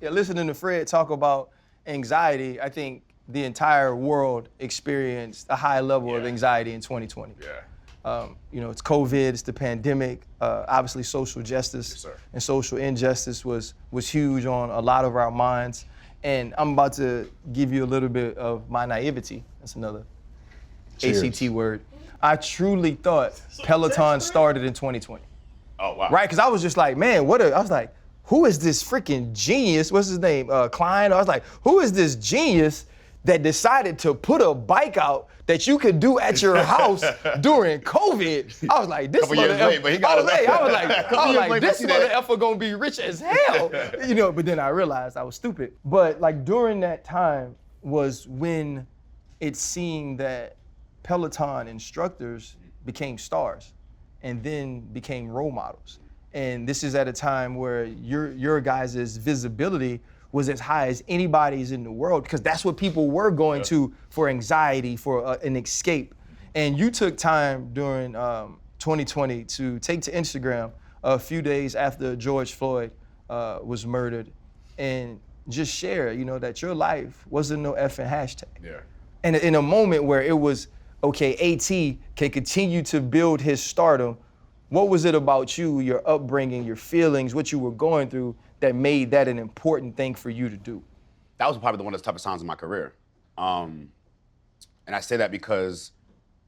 Yeah, listening to Fred talk about anxiety, I think the entire world experienced a high level of anxiety in 2020. Yeah. It's COVID, it's the pandemic. Obviously, social justice and social injustice was huge on a lot of our minds. And I'm about to give you a little bit of my naivety. That's another Cheers. ACT word. I truly thought Peloton started in 2020. Oh, wow. Right? Because I was just like, man, I was like, who is this freaking genius? What's his name? Klein? I was like, who is this genius that decided to put a bike out that you could do at your house during COVID? I was like, this mother effer. I was like, this mother effer gonna be rich as hell. But then I realized I was stupid. But like during that time was when it seemed that Peloton instructors became stars and then became role models. And this is at a time where your guys' visibility was as high as anybody's in the world, because that's what people were going to for anxiety, for an escape. And you took time during 2020 to take to Instagram a few days after George Floyd was murdered and just share, that your life wasn't no effing hashtag. Yeah. And in a moment where it was, okay, AT can continue to build his stardom, what was it about you, your upbringing, your feelings, what you were going through that made that an important thing for you to do? That was probably one of the toughest times in my career. And I say that because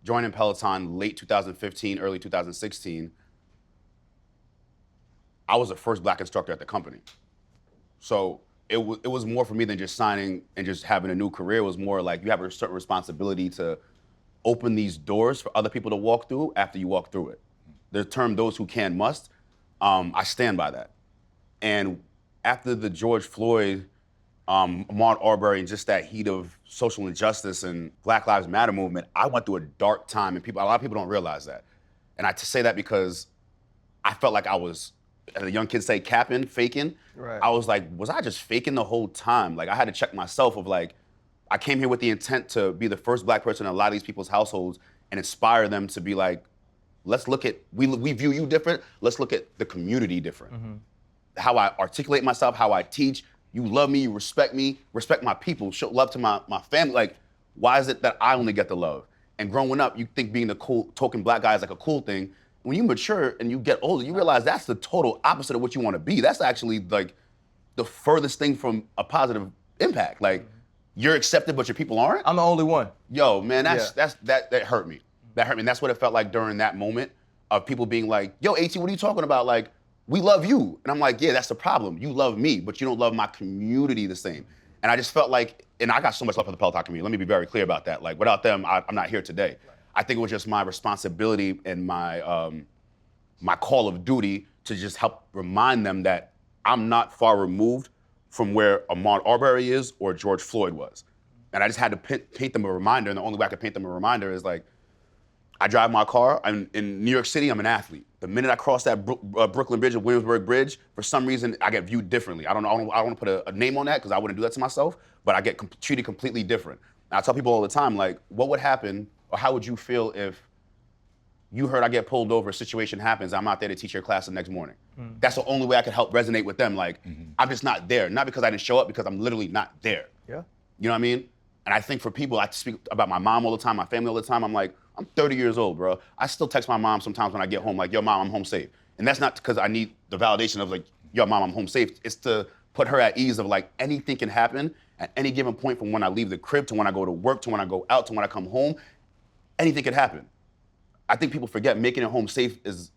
joining Peloton late 2015, early 2016, I was the first black instructor at the company. So it was more for me than just signing and just having a new career. It was more like you have a certain responsibility to open these doors for other people to walk through after you walk through it. The term "those who can must," I stand by that. And after the George Floyd, Ahmaud Arbery, and just that heat of social injustice and Black Lives Matter movement, I went through a dark time, and a lot of people don't realize that. And I say that because I felt like I was, as the young kids say, capping, faking. Right. I was like, was I just faking the whole time? Like, I had to check myself of like, I came here with the intent to be the first black person in a lot of these people's households and inspire them to be like, let's look at, we view you different, let's look at the community different. Mm-hmm. How I articulate myself, how I teach, you love me, you respect me, respect my people, show love to my family. Like, why is it that I only get the love? And growing up, you think being the cool, token black guy is like a cool thing. When you mature and you get older, you realize that's the total opposite of what you want to be. That's actually like the furthest thing from a positive impact. Like, you're accepted, but your people aren't? I'm the only one. Yo, man, that hurt me. That hurt me. And that's what it felt like during that moment of people being like, yo, AT, what are you talking about? Like, we love you. And I'm like, yeah, that's the problem. You love me, but you don't love my community the same. And I just felt like, and I got so much love for the Peloton community. Let me be very clear about that. Like, without them, I'm not here today. Right. I think it was just my responsibility and my my call of duty to just help remind them that I'm not far removed from where Ahmaud Arbery is or George Floyd was. And I just had to paint them a reminder, and the only way I could paint them a reminder is like, I drive my car. I'm in New York City, I'm an athlete. The minute I cross that Brooklyn Bridge or Williamsburg Bridge, for some reason, I get viewed differently. I don't want to put a name on that because I wouldn't do that to myself, but I get treated completely different. And I tell people all the time, like, what would happen, or how would you feel if you heard I get pulled over, a situation happens, I'm out there to teach your class the next morning? Mm. That's the only way I could help resonate with them. Like, I'm just not there. Not because I didn't show up, because I'm literally not there. Yeah. You know what I mean? And I think for people, I speak about my mom all the time, my family all the time. I'm like, I'm 30 years old, bro. I still text my mom sometimes when I get home, like, yo, mom, I'm home safe. And that's not because I need the validation of like, yo, mom, I'm home safe. It's to put her at ease of like, anything can happen at any given point, from when I leave the crib to when I go to work to when I go out to when I come home. Anything could happen. I think people forget making it home safe is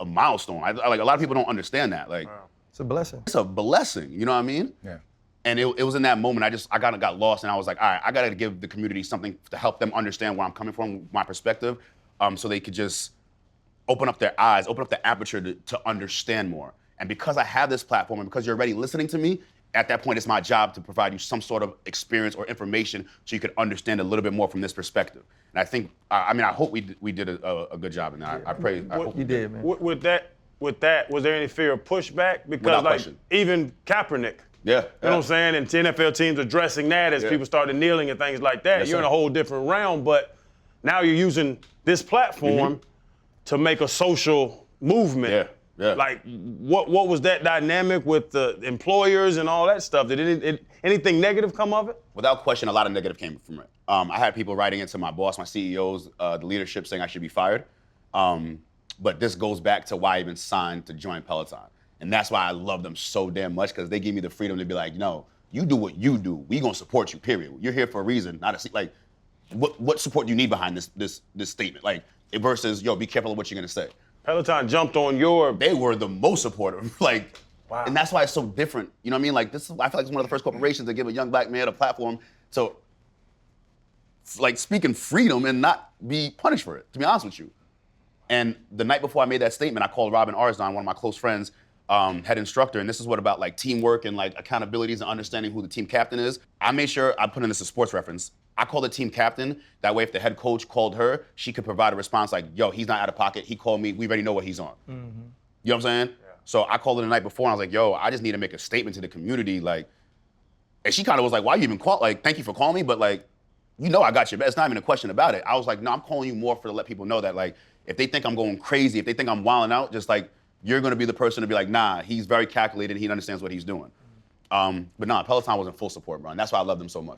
a milestone. Like, a lot of people don't understand that. Like, wow. It's a blessing. It's a blessing, you know what I mean? Yeah. And it was in that moment, I kind of got lost, and I was like, all right, I gotta give the community something to help them understand where I'm coming from, my perspective, so they could just open up their eyes, open up the aperture to understand more. And because I have this platform, and because you're already listening to me, at that point, it's my job to provide you some sort of experience or information so you could understand a little bit more from this perspective. And I think, I hope we did a good job in that. I pray. I hope you did, man. With that, was there any fear of pushback? Because Without like question. even Kaepernick, yeah, you know what I'm saying? And NFL teams addressing that as people started kneeling and things like that. Yes, you're sir. in a whole different realm, but now you're using this platform to make a social movement. Yeah. Yeah. Like, what was that dynamic with the employers and all that stuff? Did anything negative come of it? Without question, a lot of negative came from it. I had people writing into my boss, my CEOs, the leadership saying I should be fired. But this goes back to why I even signed to join Peloton. And that's why I love them so damn much, because they give me the freedom to be like, no, you do what you do. We gonna support you, period. You're here for a reason, not a, like, what support do you need behind this statement? Like, versus, yo, be careful of what you're gonna say. Peloton jumped on your... They were the most supportive, like, wow. And that's why it's so different. You know what I mean? Like, I feel like it's one of the first corporations to give a young black man a platform to, like, speak in freedom and not be punished for it, to be honest with you. And the night before I made that statement, I called Robin Arzon, one of my close friends, head instructor, and this is what about like teamwork and like accountabilities and understanding who the team captain is. I made sure I put in this as a sports reference. I called the team captain. That way, if the head coach called her, she could provide a response like, yo, he's not out of pocket. He called me. We already know what he's on. Mm-hmm. You know what I'm saying? Yeah. So I called her the night before, and I was like, yo, I just need to make a statement to the community. Like, and she kind of was like, why you even call? Like, thank you for calling me, but like, you know I got your back. It's not even a question about it. I was like, no, I'm calling you more to let people know that like, if they think I'm going crazy, if they think I'm wilding out, just like, you're gonna be the person to be like, nah, he's very calculated, he understands what he's doing. But nah, Peloton was in full support, bro, and that's why I love them so much.